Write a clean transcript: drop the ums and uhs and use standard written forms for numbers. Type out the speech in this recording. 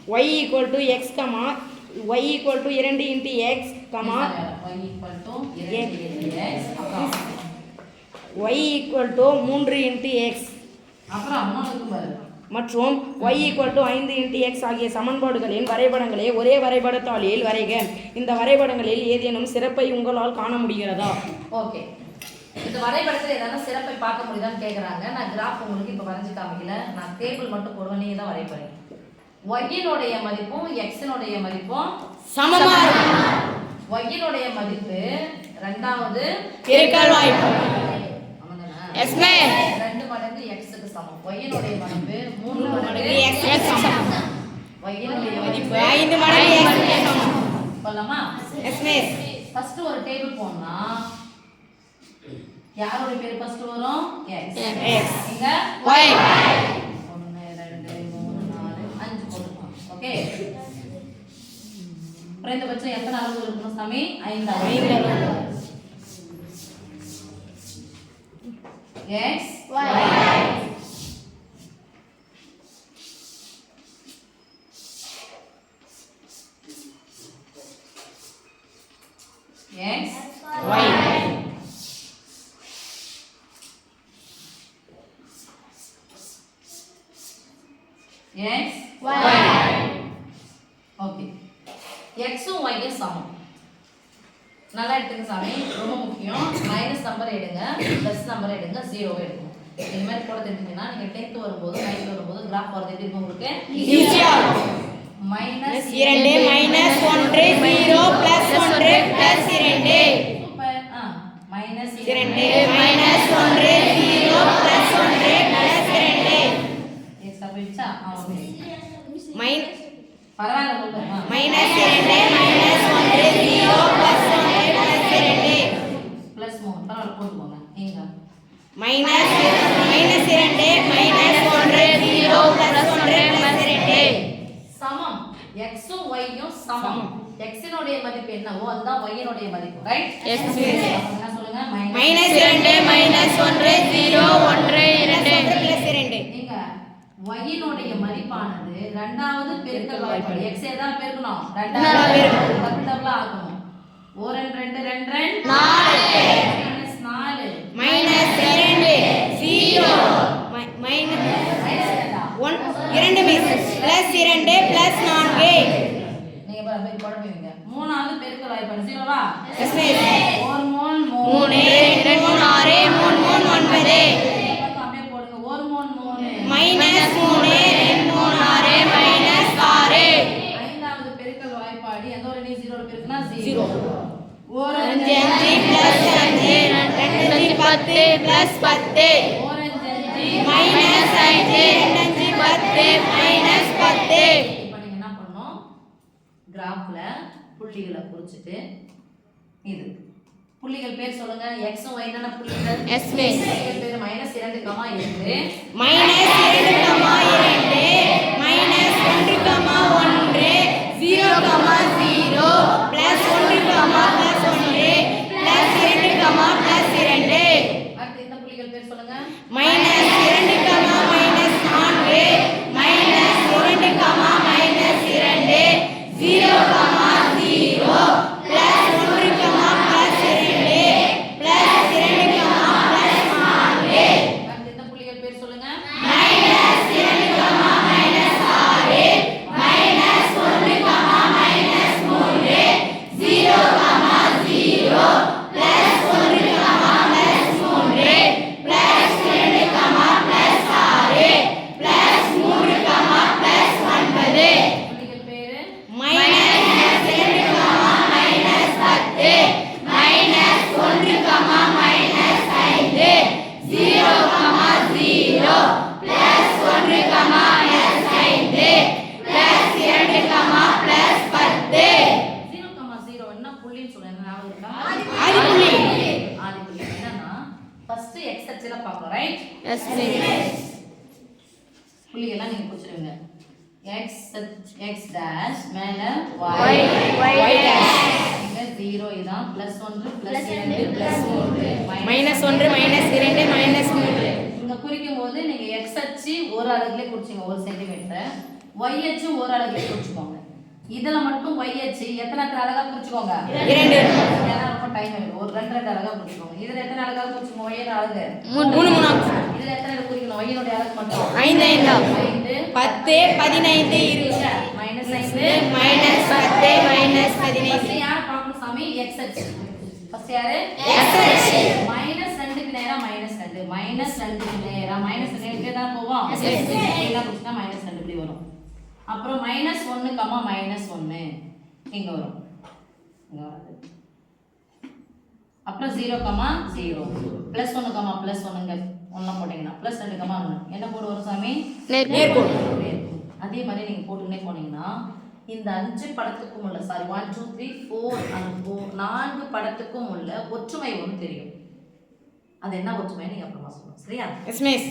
y equal to x, y equal to 2 into x, y equal to 2 into x, அப்புறம் y equal to 3 into x, அப்புறம் இன்னொன்று பாரு, மற்றும் y equal to 5 into x ஆகிய சமன்பாடுகளின் வரைபடங்களை ஒரே வரைபடத்தாளில் வரைக. இந்த வரைபடங்களில் ஏதேனும் சிறப்பை உங்களால் காண முடிகிறதா? ஓகே, இந்த வரைபடத்தில் ஏதாவது சிறப்பை பார்க்க முடியுதான்னு கேட்குறாங்க. நான் கிராஃப் உங்களுக்கு இப்போ வரைஞ்சி காமிக்கல, நான் டேபிள் மட்டும் போடுவேன், நீங்கள் தான் வரைப்பறீங்க. y-னுடைய மதிப்பும் x-னுடைய மதிப்பும் சமமா இருக்கும். y-னுடைய மதிப்பு ரெண்டாவது பெருக்கல் வாய்ப்பு. எஸ் மே 2 மடங்கு x-க்கு சமம். y-னுடைய மதிப்பு 3 மடங்கு x-க்கு சமம். y-னுடைய மதிப்பு 5 மடங்கு x-க்கு சமம். சொல்லலாமா? எஸ் மே. ஃபர்ஸ்ட் ஒரு டேபிள் போடனா யாரோட பேர் ஃபர்ஸ்ட் வரும்? x. இங்க y. 1 2 3 4 5 போடுறோம். ஓகே, குறைந்தபட்சம் எத்தனை அளவு இருக்கணும் சாமி? 5 அளவு. x y x y x y. Okay, x உம் y உம் சமம். நல்லா எடுத்துங்க சாமி, ரொம்ப முக்கியம். மைனஸ் நம்பர் எடுங்க, பிளஸ் நம்பர் எடுங்க, 0 எடுங்க. இந்த மாதிரி போட தெரிஞ்சீங்கன்னா நீங்க 10th வரும்போது 9th வரும்போது கிராஃப் வரது எப்படி இருக்கும் உங்களுக்கு? ஈஸியா. Minus 2 minus 1 0 plus 1 plus 2. Super. Minus 2 minus 1 0 plus 1 plus 2. Extra போயிடுச்சா? ஓகே, பரவாயில்ல சொல்லுங்க. Minus 2 minus 1 0 plus 1 plus 2. Plus 3 பரவாயில்ல போட்டுக்கோங்க. இங்க மைனஸ் 2 மைனஸ் 1 0 பிளஸ் 1 பிளஸ் 2. சமம். x உம் y உம் சமம். x னுடைய மதிப்பு என்னவோ அதுதான் y னுடைய மதிப்பு, ரைட்? Yes, என்ன சொல்லுங்க? Minus 2 minus 1 0 1 2 plus 2. நீங்க y னுடைய மதிப்பானது இரண்டாவது பெருக்கல் வாய்ப்பு. x ஏதா பெருக்கணும், இரண்டாவது பெருக்கல் பக்கத்துல ஆக்கணும். 1 2 2 2 4 minus 4 minus 2 0 minus 2 plus 2 plus 4. நீங்க பாருங்க குழம்புவீங்க. மூணாவது பெருக்கல் வாய்ப்பு 0வா? Yes miss. 1 3 3 2 3 6 3 3 9. அப்படியே போடுங்க. 1 3 3 மைனஸ் 3 2 3 6 மைனஸ் 6. ஐந்தாவது பெருக்கல் வாய்ப்பாடு எந்த ஒரு எண்ணை 0 பெருக்குனா 0. 1 5 5 பிளஸ் 5 2 10 பிளஸ் 10. 1 5 minus 5 2 10 minus 10. இப்போ நீங்க என்ன பண்ணனும்? கிராஃப்ல புள்ளிகளை குறிச்சிட்டு இது புள்ளிகள் பேர் சொல்லுங்க. x உம் y என்னென்ன புள்ளிகள்? Yes miss. பேர் -2, minus 2, 2 minus 1, 0 0 plus 1, plus 1 plus 2, plus 2. அடுத்து இந்த புள்ளிகள் பேர் சொல்லுங்க. Minus 2, minus 4 minus 2, minus 2 0, 0 plus 1, plus 2 plus 2, plus 4. அடுத்து இந்த புள்ளிகள் பேர் சொல்லுங்க. Minus 2, minus 6 minus 1, minus 3 0, 0 plus 1, plus 3 plus 2, plus 6 plus 3, plus 9. புள்ளிகள் பேரு minus 2, minus 10 minus 1, minus 5 0, 0 plus 1, minus 5 plus 2, plus 10. 0, 0 என்ன புள்ளின்னு சொல்றேன் ஞாபகம் இருக்கா? ஆதிப்புள்ளி. ஆதிப்புள்ளி என்னன்னா ஃபர்ஸ்ட் x அச்சுல பார்க்கணும், ரைட்? Yes miss. புள்ளியெல்லாம் நீங்க குறிச்சிடுங்க. x dash மேல y y dash. இங்க 0 இதான் +1 +2 +3 மைனஸ் 1 மைனஸ் 2 மைனஸ் 3. இங்க குறிக்கும் போது நீங்க x அச்சு ஒரு அலகுல குறிச்சீங்க 1 சென்டிமீட்டர். y அச்சு ஒரு அலகு குறிச்சுக்கோங்க. இதுல மட்டும் y அச்சு எத்தனை அலகா குறிச்சுக்கோங்க? 2. ஏன்னா ரொம்ப டைம் ஆகும். ஒரு 2 அலகா குறிச்சுக்கோங்க. இதுல எத்தனை அலகா குறிச்சுக்கோங்க? y ஓட அலகு 3. இதுல எத்தனை அலகு குறிக்கணும்? y ஓட அலகு மட்டும் 5 5 5 10 15 20 மைனஸ் 5 மைனஸ் 10 மைனஸ் 15 ஃபர்ஸ்ட் யார் பார்க்கணும் சாமி? x அச்சு. ஃபர்ஸ்ட் யாரு? x அச்சு. மைனஸ் 2க்கு நேரா மைனஸ் 2 மைனஸ் 2க்கு நேரா மைனஸ் 2 தான் போவோம். எல்லாம் புடிச்சா மைனஸ் 2 இப்படி வரும். அப்புறம் மைனஸ் 1 கமா மைனஸ் 1 இங்க வரும். இங்க வருது. அப்புறம் 0 கமா 0 பிளஸ் 1 கமா பிளஸ் 1ங்க ஒண்ணா போட்டீங்கன்னா பிளஸ் 2 கமா 1 என்ன போடு வரும் சாமி? நேர்கோடு. அதே மாதிரி நீங்க போட்டுனே போனீங்கன்னா இந்த 5 படத்துக்கும் உள்ள சாரி 1 2 3 4 and 4 4 படத்துக்கும் உள்ள ஒற்றுமை ஒன்று தெரியும். அது என்ன ஒற்றுமை நீங்க அப்புறமா சொல்லுங்க. சரியா? Yes miss.